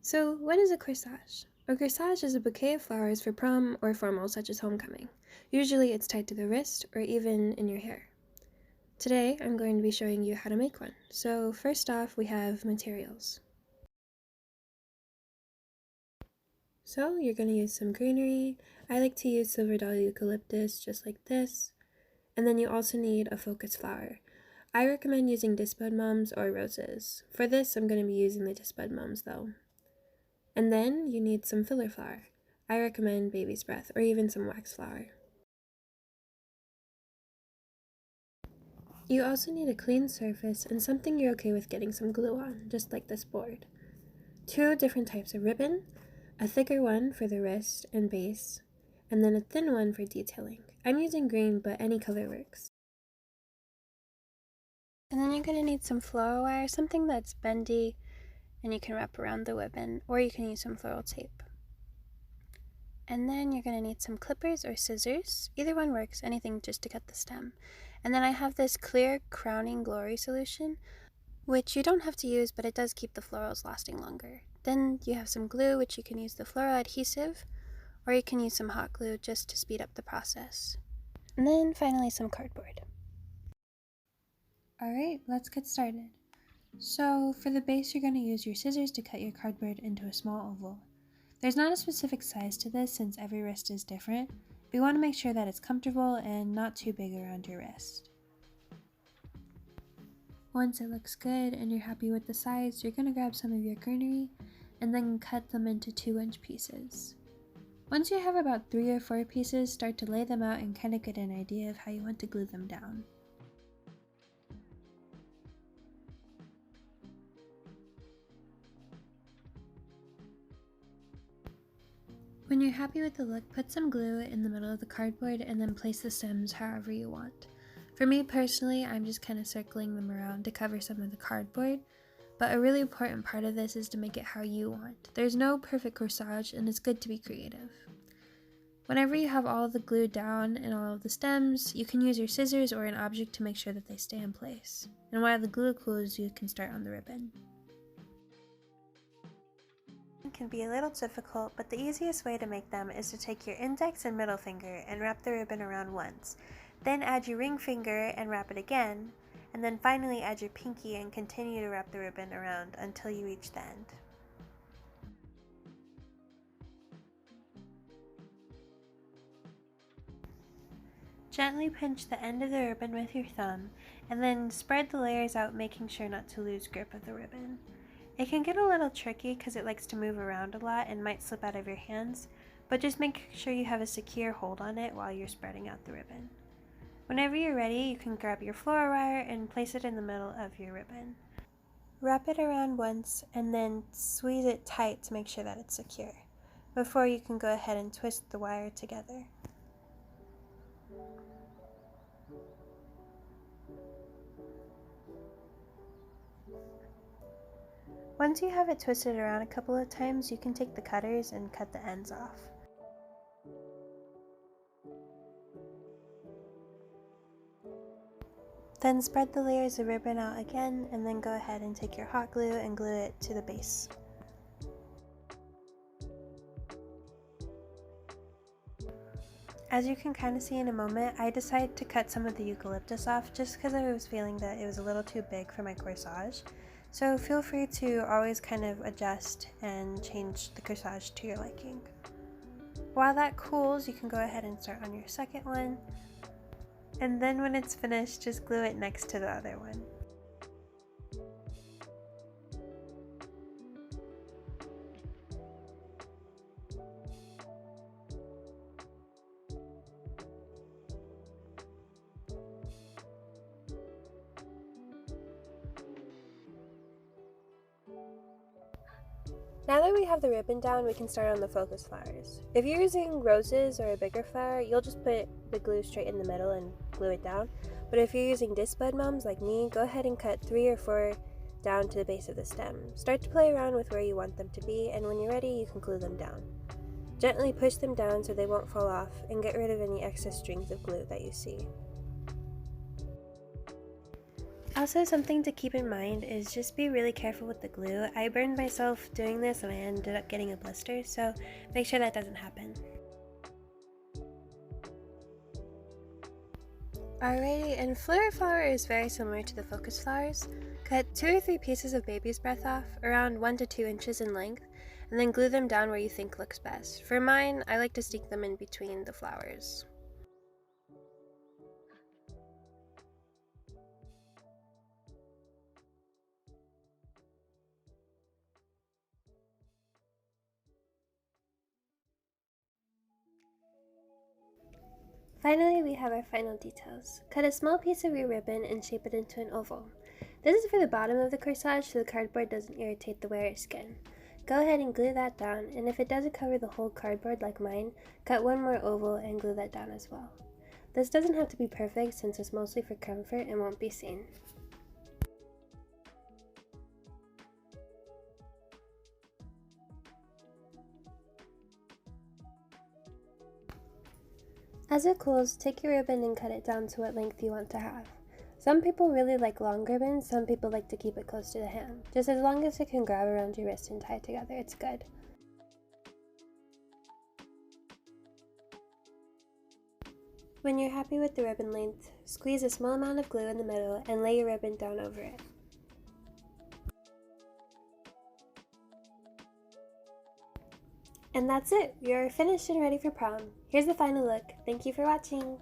So, what is a corsage? A corsage is a bouquet of flowers for prom or formal, such as homecoming. Usually, it's tied to the wrist or even in your hair. Today, I'm going to be showing you how to make one. So, first off, we have materials. So, you're going to use some greenery. I like to use silver dollar eucalyptus, just like this. And then you also need a focus flower. I recommend using disbud mums or roses. For this, I'm going to be using the disbud mums though. And then you need some filler flower. I recommend baby's breath or even some wax flower. You also need a clean surface and something you're okay with getting some glue on, just like this board. 2 different types of ribbon, a thicker one for the wrist and base, and then a thin one for detailing. I'm using green, but any color works. And then you're going to need some floral wire, something that's bendy and you can wrap around the ribbon, or you can use some floral tape. And then you're going to need some clippers or scissors. Either one works, anything just to cut the stem. And then I have this clear crowning glory solution, which you don't have to use, but it does keep the florals lasting longer. Then you have some glue, which you can use the floral adhesive, or you can use some hot glue just to speed up the process. And then finally some cardboard. Alright, let's get started. So for the base, you're going to use your scissors to cut your cardboard into a small oval. There's not a specific size to this since every wrist is different. We want to make sure that it's comfortable and not too big around your wrist. Once it looks good and you're happy with the size, you're going to grab some of your greenery and then cut them into 2-inch pieces. Once you have about 3 or 4 pieces, start to lay them out and kind of get an idea of how you want to glue them down. When you're happy with the look, put some glue in the middle of the cardboard and then place the stems however you want. For me personally, I'm just kind of circling them around to cover some of the cardboard, but a really important part of this is to make it how you want. There's no perfect corsage and it's good to be creative. Whenever you have all of the glue down and all of the stems, you can use your scissors or an object to make sure that they stay in place. And while the glue cools, you can start on the ribbon. Can be a little difficult, but the easiest way to make them is to take your index and middle finger and wrap the ribbon around once. Then add your ring finger and wrap it again, and then finally add your pinky and continue to wrap the ribbon around until you reach the end. Gently pinch the end of the ribbon with your thumb, and then spread the layers out, making sure not to lose grip of the ribbon. It can get a little tricky because it likes to move around a lot and might slip out of your hands, but just make sure you have a secure hold on it while you're spreading out the ribbon. Whenever you're ready, you can grab your floral wire and place it in the middle of your ribbon. Wrap it around once and then squeeze it tight to make sure that it's secure. Before you can go ahead and twist the wire together. Once you have it twisted around a couple of times, you can take the cutters and cut the ends off. Then spread the layers of ribbon out again, and then go ahead and take your hot glue and glue it to the base. As you can kind of see in a moment, I decided to cut some of the eucalyptus off just because I was feeling that it was a little too big for my corsage. So feel free to always kind of adjust and change the corsage to your liking. While that cools, you can go ahead and start on your second one. And then when it's finished, just glue it next to the other one. Now that we have the ribbon down, we can start on the focus flowers. If you're using roses or a bigger flower, you'll just put the glue straight in the middle and glue it down. But if you're using disbud mums like me, go ahead and cut 3 or 4 down to the base of the stem. Start to play around with where you want them to be, and when you're ready, you can glue them down. Gently push them down so they won't fall off, and get rid of any excess strings of glue that you see. Also, something to keep in mind is just be really careful with the glue. I burned myself doing this and I ended up getting a blister, so make sure that doesn't happen. Alrighty, and fluid flower is very similar to the focus flowers. Cut 2 or 3 pieces of baby's breath off, around 1 to 2 inches in length, and then glue them down where you think looks best. For mine, I like to stick them in between the flowers. Finally, we have our final details. Cut a small piece of your ribbon and shape it into an oval. This is for the bottom of the corsage so the cardboard doesn't irritate the wearer's skin. Go ahead and glue that down, and if it doesn't cover the whole cardboard like mine, cut one more oval and glue that down as well. This doesn't have to be perfect since it's mostly for comfort and won't be seen. As it cools, take your ribbon and cut it down to what length you want to have. Some people really like long ribbons, some people like to keep it close to the hand. Just as long as it can grab around your wrist and tie it together, it's good. When you're happy with the ribbon length, squeeze a small amount of glue in the middle and lay your ribbon down over it. And that's it! You're finished and ready for prom. Here's the final look. Thank you for watching!